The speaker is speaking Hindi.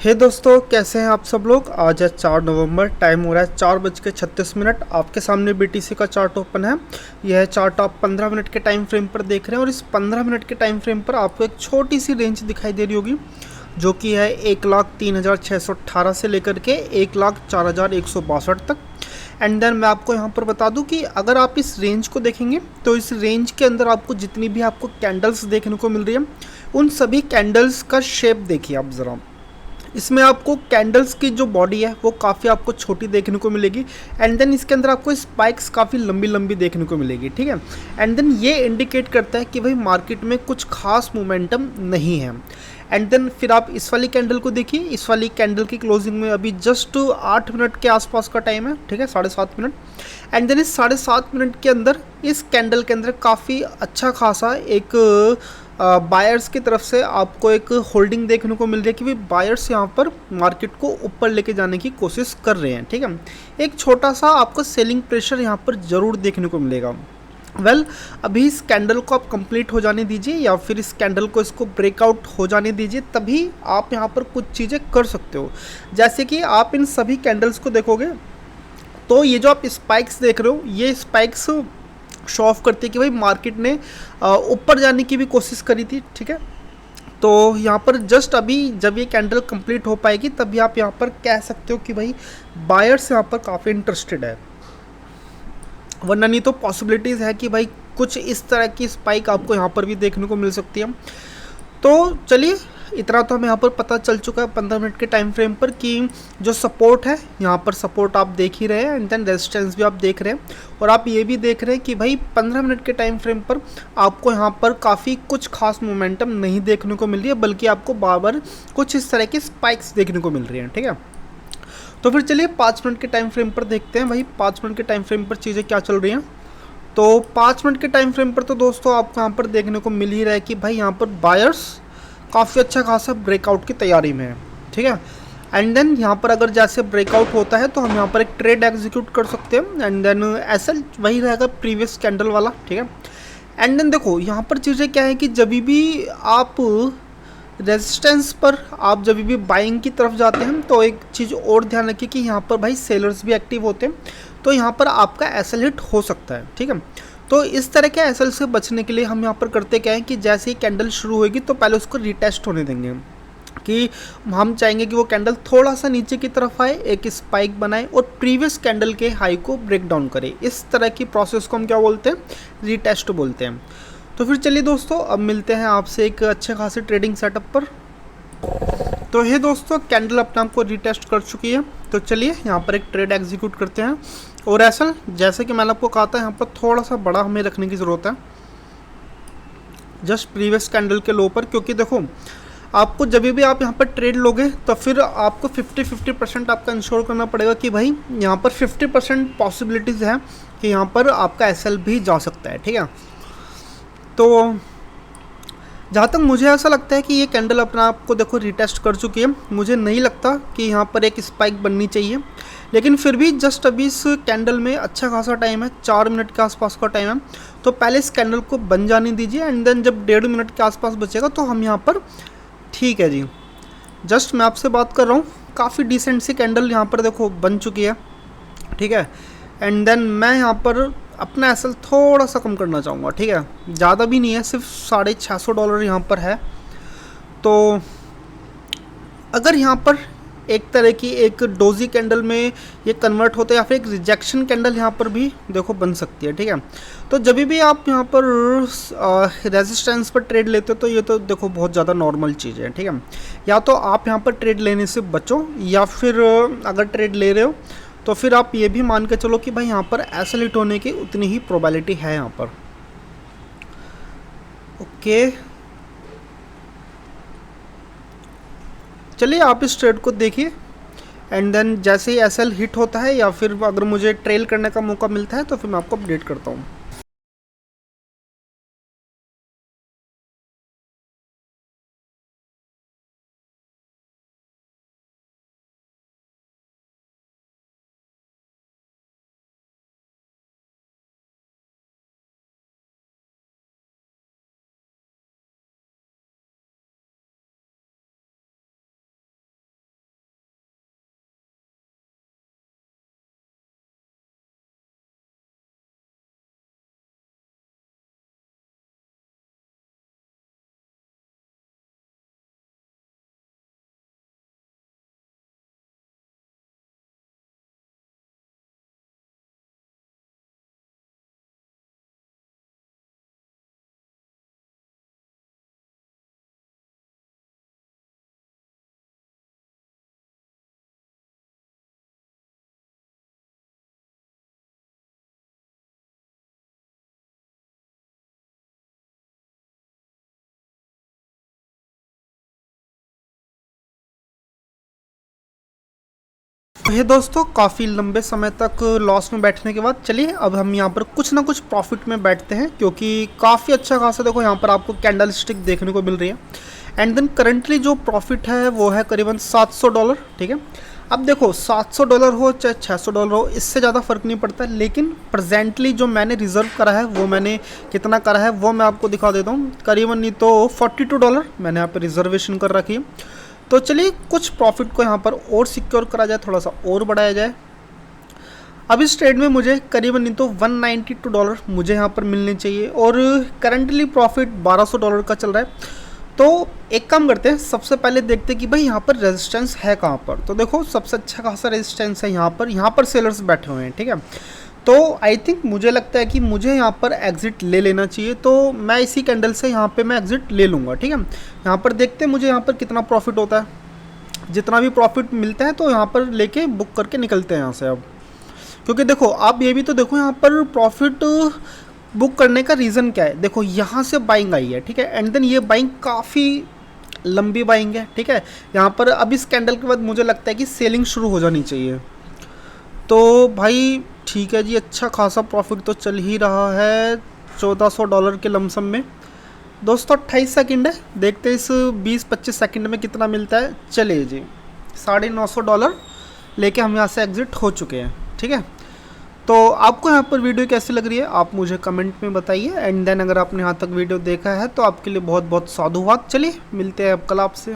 हे दोस्तों, कैसे हैं आप सब लोग। आज है 4 नवंबर, टाइम हो रहा है 4:36। आपके सामने बीटीसी का चार्ट ओपन है। यह चार्ट आप 15 मिनट के टाइम फ्रेम पर देख रहे हैं और इस 15 मिनट के टाइम फ्रेम पर आपको एक छोटी सी रेंज दिखाई दे रही होगी, जो कि है 1,03,618 से लेकर के 1,04,162 तक। एंड देन मैं आपको यहाँ पर बता दूँ कि अगर आप इस रेंज को देखेंगे तो इस रेंज के अंदर आपको जितनी भी आपको कैंडल्स देखने को मिल रही है, उन सभी कैंडल्स का शेप देखिए आप ज़रा। इसमें आपको कैंडल्स की जो बॉडी है वो काफ़ी आपको छोटी देखने को मिलेगी। एंड देन इसके अंदर आपको स्पाइक्स काफ़ी लंबी लंबी देखने को मिलेगी, ठीक है। एंड देन ये इंडिकेट करता है कि भाई मार्केट में कुछ खास मोमेंटम नहीं है। एंड देन फिर आप इस वाली कैंडल को देखिए। इस वाली कैंडल की क्लोजिंग में अभी जस्ट 8 मिनट के आसपास का टाइम है, ठीक है, 7.5 मिनट। एंड देन इस 7.5 मिनट के अंदर इस कैंडल के अंदर काफ़ी अच्छा खासा एक बायर्स की तरफ से आपको एक होल्डिंग देखने को मिल रही है कि भाई बायर्स यहाँ पर मार्केट को ऊपर लेके जाने की कोशिश कर रहे हैं, ठीक है। एक छोटा सा आपको सेलिंग प्रेशर यहाँ पर ज़रूर देखने को मिलेगा। अभी इस कैंडल को आप कंप्लीट हो जाने दीजिए या फिर इस कैंडल को इसको ब्रेकआउट हो जाने दीजिए, तभी आप यहाँ पर कुछ चीज़ें कर सकते हो। जैसे कि आप इन सभी कैंडल्स को देखोगे तो ये जो आप स्पाइक्स देख रहे हो, ये स्पाइक्स शो ऑफ करती है कि भाई मार्केट ने ऊपर जाने की भी कोशिश करी थी, ठीक है। तो यहाँ पर जस्ट अभी जब ये कैंडल कंप्लीट हो पाएगी तभी आप यहाँ पर कह सकते हो कि भाई बायर्स यहाँ पर काफ़ी इंटरेस्टेड है। वरना नहीं तो पॉसिबिलिटीज़ है कि भाई कुछ इस तरह की स्पाइक आपको यहाँ पर भी देखने को मिल सकती है। तो चलिए, इतना तो हमें यहाँ पर पता चल चुका है 15 मिनट के टाइम फ्रेम पर कि जो सपोर्ट है, यहाँ पर सपोर्ट आप देख ही रहे हैं एंड देन रेजिस्टेंस भी आप देख रहे हैं। और आप ये भी देख रहे हैं कि भाई 15 मिनट के टाइम फ्रेम पर आपको यहाँ पर काफ़ी कुछ खास मोमेंटम नहीं देखने को मिल रही है, बल्कि आपको बार बार कुछ इस तरह की स्पाइक्स देखने को मिल रही हैं, ठीक है। तो फिर चलिए 5 मिनट के टाइम फ्रेम पर देखते हैं भाई 5 मिनट के टाइम फ्रेम पर चीज़ें क्या चल रही हैं। तो 5 मिनट के टाइम फ्रेम पर तो दोस्तों आपको यहाँ पर देखने को मिल ही रहा है कि भाई यहाँ पर बायर्स काफ़ी अच्छा खासा ब्रेकआउट की तैयारी में है, ठीक है। एंड देन यहाँ पर अगर जैसे ब्रेकआउट होता है तो हम यहाँ पर एक ट्रेड एग्जीक्यूट कर सकते हैं। एंड देन ऐसा वही रहेगा प्रीवियस कैंडल वाला, ठीक है। एंड देन देखो यहाँ पर चीज़ें क्या है कि जब भी आप रेजिस्टेंस पर आप जब भी बाइंग की तरफ जाते हैं तो एक चीज़ और ध्यान रखिए कि यहाँ पर भाई सेलर्स भी एक्टिव होते हैं, तो यहाँ पर आपका एसएल हिट हो सकता है, ठीक है। तो इस तरह के एसएल से बचने के लिए हम यहाँ पर करते क्या है कि जैसे ही कैंडल शुरू होगी तो पहले उसको रिटेस्ट होने देंगे, कि हम चाहेंगे कि वो कैंडल थोड़ा सा नीचे की तरफ आए, एक स्पाइक बनाए और प्रीवियस कैंडल के हाई को ब्रेक डाउन करे। इस तरह की प्रोसेस को हम क्या बोलते हैं, रिटेस्ट बोलते हैं। तो फिर चलिए दोस्तों, अब मिलते हैं आपसे एक अच्छे खासे ट्रेडिंग सेटअप पर। तो हे दोस्तों, कैंडल अपने आप को रिटेस्ट कर चुकी है, तो चलिए यहाँ पर एक ट्रेड एग्जीक्यूट करते हैं। और ऐसा जैसे कि मैंने आपको कहा था, यहाँ पर थोड़ा सा बड़ा हमें रखने की ज़रूरत है जस्ट प्रीवियस कैंडल के लो पर, क्योंकि देखो आपको जब भी आप यहाँ पर ट्रेड लोगे तो फिर आपको 50% आपका इंश्योर करना पड़ेगा कि भाई यहाँ पर 50% पॉसिबिलिटीज़ है कि यहाँ पर आपका एसएल भी जा सकता है, ठीक है। तो जहाँ तक मुझे ऐसा लगता है कि ये कैंडल अपना आप को देखो रिटेस्ट कर चुकी है। मुझे नहीं लगता कि यहाँ पर एक स्पाइक बननी चाहिए, लेकिन फिर भी जस्ट अभी इस कैंडल में अच्छा खासा टाइम है, 4 मिनट के आसपास का टाइम है। तो पहले इस कैंडल को बन जाने दीजिए एंड देन जब 1.5 मिनट के आसपास बचेगा तो हम यहाँ पर, ठीक है जी। जस्ट मैं आपसे बात कर रहा हूँ, काफ़ी डिसेंट सी कैंडल यहाँ पर देखो बन चुकी है, ठीक है। एंड देन मैं यहाँ पर अपना एसएल थोड़ा सा कम करना चाहूँगा, ठीक है। ज़्यादा भी नहीं है, सिर्फ $650 यहाँ पर है। तो अगर यहाँ पर एक तरह की एक डोजी कैंडल में ये कन्वर्ट होता है या फिर एक रिजेक्शन कैंडल यहाँ पर भी देखो बन सकती है, ठीक है। तो जब भी आप यहाँ पर रेजिस्टेंस पर ट्रेड लेते हो तो ये तो देखो बहुत ज़्यादा नॉर्मल चीज़ है, ठीक है। या तो आप यहाँ पर ट्रेड लेने से बचो, या फिर अगर ट्रेड ले रहे हो तो फिर आप ये भी मान के चलो कि भाई यहाँ पर एसएल हिट होने की उतनी ही प्रोबेबिलिटी है यहाँ पर। ओके, चलिए आप इस ट्रेड को देखिए एंड देन जैसे ही एसएल हिट होता है या फिर अगर मुझे ट्रेल करने का मौका मिलता है तो फिर मैं आपको अपडेट करता हूँ। ये दोस्तों काफ़ी लंबे समय तक लॉस में बैठने के बाद चलिए अब हम यहाँ पर कुछ ना कुछ प्रॉफिट में बैठते हैं, क्योंकि काफ़ी अच्छा खासा देखो यहाँ पर आपको कैंडल स्टिक देखने को मिल रही है। एंड देन करंटली जो प्रॉफिट है वो है करीबन $700, ठीक है। अब देखो $700 हो चाहे $600 हो, इससे ज़्यादा फ़र्क नहीं पड़ता, लेकिन प्रेजेंटली जो मैंने रिज़र्व करा है वो मैंने कितना करा है वो मैं आपको दिखा देता हूँ। करीबन नहीं तो $42 मैंने यहाँ पर रिजर्वेशन कर रखी है। तो चलिए कुछ प्रॉफिट को यहाँ पर और सिक्योर करा जाए, थोड़ा सा और बढ़ाया जाए। अब इस ट्रेड में मुझे करीबन नहीं तो $192 मुझे यहाँ पर मिलने चाहिए, और करंटली प्रॉफिट $1200 का चल रहा है। तो एक काम करते हैं, सबसे पहले देखते हैं कि भाई यहाँ पर रेजिस्टेंस है कहाँ पर। तो देखो सबसे अच्छा खासा रेजिस्टेंस है यहाँ पर सेलर्स बैठे हुए हैं, ठीक है। तो आई थिंक मुझे लगता है कि मुझे यहाँ पर एग्ज़िट ले लेना चाहिए, तो मैं इसी कैंडल से यहाँ पे मैं एग्ज़िट ले लूँगा, ठीक है। यहाँ पर देखते हैं मुझे यहाँ पर कितना प्रॉफिट होता है। जितना भी प्रॉफिट मिलता है तो यहाँ पर लेके बुक करके निकलते हैं यहाँ से अब, क्योंकि देखो आप ये भी तो देखो यहाँ पर प्रॉफिट बुक करने का रीज़न क्या है। देखो यहाँ से बाइंग आई है, ठीक है, एंड देन ये बाइंग काफ़ी लंबी बाइंग है, ठीक है। यहाँ पर अब इस कैंडल के बाद मुझे लगता है कि सेलिंग शुरू हो जानी चाहिए। तो भाई ठीक है जी, अच्छा खासा प्रॉफिट तो चल ही रहा है $1400 के लमसम में। दोस्तों 28 सेकंड है, देखते हैं इस 20-25 सेकंड में कितना मिलता है। चलिए जी, $950 लेके हम यहाँ से एग्ज़िट हो चुके हैं, ठीक है। तो आपको यहाँ पर वीडियो कैसी लग रही है आप मुझे कमेंट में बताइए। एंड देन अगर आपने यहाँ तक वीडियो देखा है तो आपके लिए बहुत बहुत साधुवाद। चलिए मिलते हैं अब कल आपसे।